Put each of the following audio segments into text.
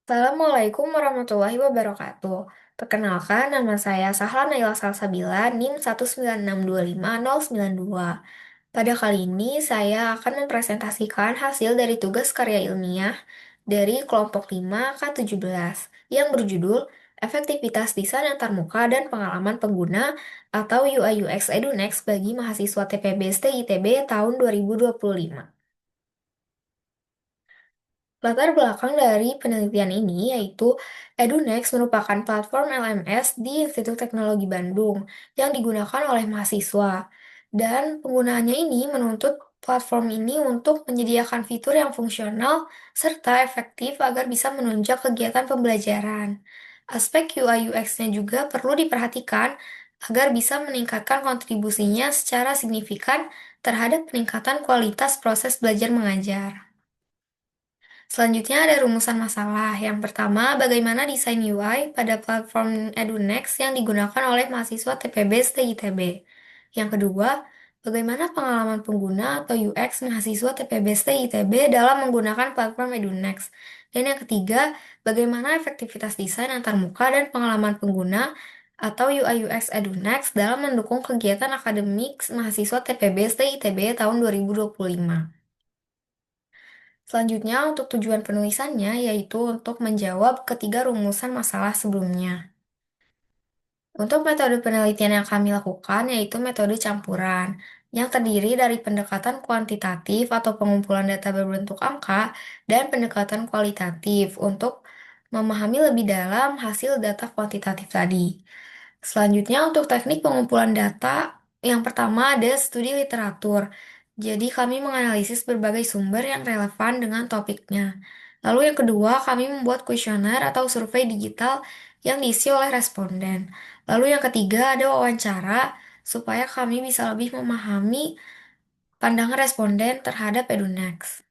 Assalamualaikum warahmatullahi wabarakatuh. Perkenalkan, nama saya Sahla Naila Salsabila, NIM 196250092. Pada kali ini, saya akan mempresentasikan hasil dari tugas karya ilmiah dari kelompok 5K17 yang berjudul Efektivitas Desain Antarmuka dan Pengalaman Pengguna atau UI UX EduNext bagi mahasiswa TPB ITB tahun 2025. Latar belakang dari penelitian ini yaitu EduNext merupakan platform LMS di Institut Teknologi Bandung yang digunakan oleh mahasiswa. Dan penggunaannya ini menuntut platform ini untuk menyediakan fitur yang fungsional serta efektif agar bisa menunjang kegiatan pembelajaran. Aspek UI UX-nya juga perlu diperhatikan agar bisa meningkatkan kontribusinya secara signifikan terhadap peningkatan kualitas proses belajar mengajar. Selanjutnya ada rumusan masalah. Yang pertama, bagaimana desain UI pada platform EduNext yang digunakan oleh mahasiswa TPB ITB. Yang kedua, bagaimana pengalaman pengguna atau UX mahasiswa TPB ITB dalam menggunakan platform EduNext. Dan yang ketiga, bagaimana efektivitas desain antarmuka dan pengalaman pengguna atau UI UX EduNext dalam mendukung kegiatan akademik mahasiswa TPB ITB tahun 2025. Selanjutnya, untuk tujuan penulisannya yaitu untuk menjawab ketiga rumusan masalah sebelumnya. Untuk metode penelitian yang kami lakukan yaitu metode campuran, yang terdiri dari pendekatan kuantitatif atau pengumpulan data berbentuk angka dan pendekatan kualitatif untuk memahami lebih dalam hasil data kuantitatif tadi. Selanjutnya untuk teknik pengumpulan data, yang pertama ada studi literatur. Jadi kami menganalisis berbagai sumber yang relevan dengan topiknya. Lalu yang kedua, kami membuat kuesioner atau survei digital yang diisi oleh responden. Lalu yang ketiga ada wawancara supaya kami bisa lebih memahami pandangan responden terhadap EduNext.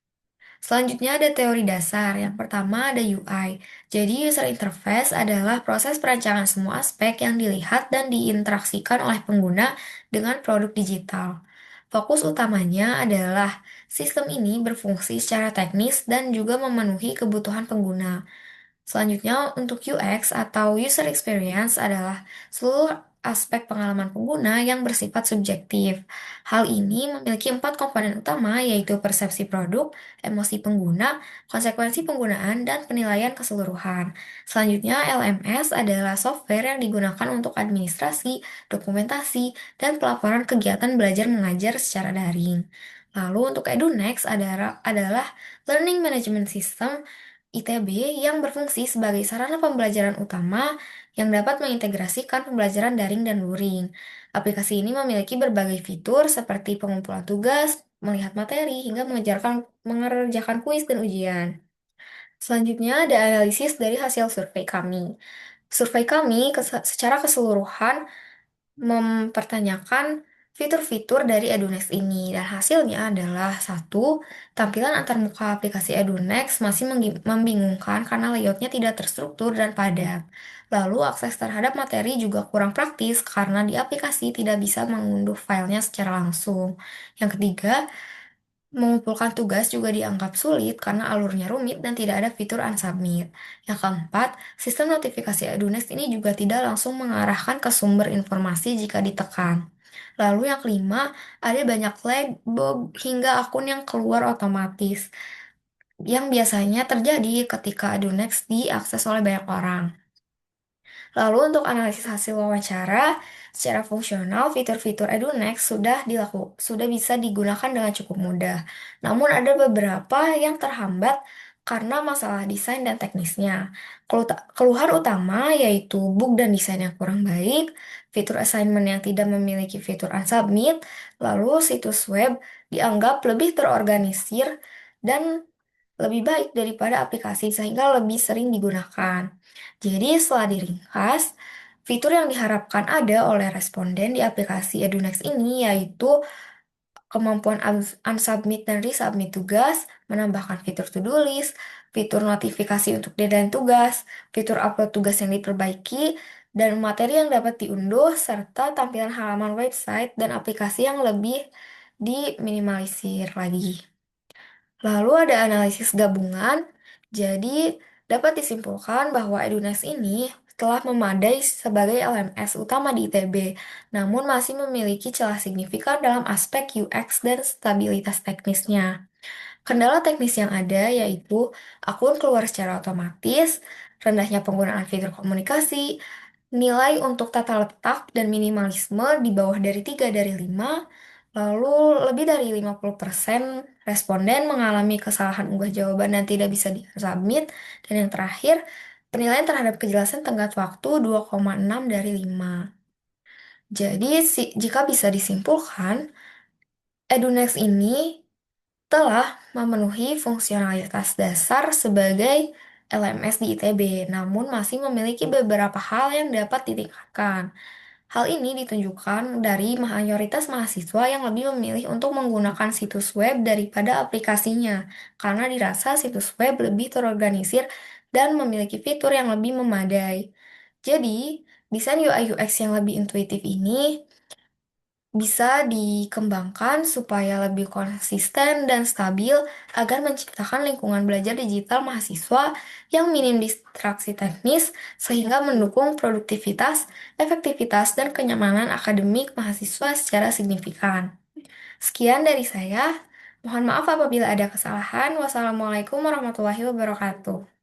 Selanjutnya ada teori dasar. Yang pertama ada UI. Jadi user interface adalah proses perancangan semua aspek yang dilihat dan diinteraksikan oleh pengguna dengan produk digital. Fokus utamanya adalah sistem ini berfungsi secara teknis dan juga memenuhi kebutuhan pengguna. Selanjutnya, untuk UX atau User Experience adalah seluruh aspek pengalaman pengguna yang bersifat subjektif. Hal ini memiliki empat komponen utama, yaitu persepsi produk, emosi pengguna, konsekuensi penggunaan, dan penilaian keseluruhan. Selanjutnya, LMS adalah software yang digunakan untuk administrasi, dokumentasi, dan pelaporan kegiatan belajar mengajar secara daring. Lalu untuk EduNext adalah Learning Management System ITB yang berfungsi sebagai sarana pembelajaran utama yang dapat mengintegrasikan pembelajaran daring dan luring. Aplikasi ini memiliki berbagai fitur seperti pengumpulan tugas, melihat materi, hingga mengerjakan kuis dan ujian. Selanjutnya ada analisis dari hasil survei kami. Survei kami secara keseluruhan mempertanyakan fitur-fitur dari EduNext ini dan hasilnya adalah satu, tampilan antarmuka aplikasi EduNext masih membingungkan karena layoutnya tidak terstruktur dan padat. Lalu akses terhadap materi juga kurang praktis karena di aplikasi tidak bisa mengunduh filenya secara langsung. Yang ketiga, mengumpulkan tugas juga dianggap sulit karena alurnya rumit dan tidak ada fitur unsubmit. Yang keempat, sistem notifikasi EduNext ini juga tidak langsung mengarahkan ke sumber informasi jika ditekan. Lalu yang kelima, ada banyak lag, bug, hingga akun yang keluar otomatis, yang biasanya terjadi ketika EduNext diakses oleh banyak orang. Lalu untuk analisis hasil wawancara, secara fungsional fitur-fitur EduNext sudah bisa digunakan dengan cukup mudah. Namun ada beberapa yang terhambat karena masalah desain dan teknisnya. Keluhan utama yaitu bug dan desain yang kurang baik, fitur assignment yang tidak memiliki fitur unsubmit, lalu situs web dianggap lebih terorganisir dan lebih baik daripada aplikasi sehingga lebih sering digunakan. Jadi setelah diringkas, fitur yang diharapkan ada oleh responden di aplikasi EduNext ini yaitu kemampuan unsubmit dan resubmit tugas, menambahkan fitur to-do list, fitur notifikasi untuk deadline tugas, fitur upload tugas yang diperbaiki, dan materi yang dapat diunduh, serta tampilan halaman website dan aplikasi yang lebih diminimalisir lagi. Lalu ada analisis gabungan. Jadi, Dapat disimpulkan bahwa Edunest ini telah memadai sebagai LMS utama di ITB, namun masih memiliki celah signifikan dalam aspek UX dan stabilitas teknisnya. Kendala teknis yang ada yaitu akun keluar secara otomatis, rendahnya penggunaan fitur komunikasi, nilai untuk tata letak dan minimalisme di bawah dari 3 dari 5, lalu lebih dari 50% responden mengalami kesalahan unggah jawaban dan tidak bisa disubmit, dan yang terakhir, penilaian terhadap kejelasan tenggat waktu 2,6 dari 5. Jadi, jika bisa disimpulkan, EduNext ini telah memenuhi fungsionalitas dasar sebagai LMS di ITB, namun masih memiliki beberapa hal yang dapat ditingkatkan. Hal ini ditunjukkan dari mayoritas mahasiswa yang lebih memilih untuk menggunakan situs web daripada aplikasinya, karena dirasa situs web lebih terorganisir dan memiliki fitur yang lebih memadai. Jadi, desain UI UX yang lebih intuitif ini bisa dikembangkan supaya lebih konsisten dan stabil agar menciptakan lingkungan belajar digital mahasiswa yang minim distraksi teknis sehingga mendukung produktivitas, efektivitas, dan kenyamanan akademik mahasiswa secara signifikan. Sekian dari saya. Mohon maaf apabila ada kesalahan. Wassalamualaikum warahmatullahi wabarakatuh.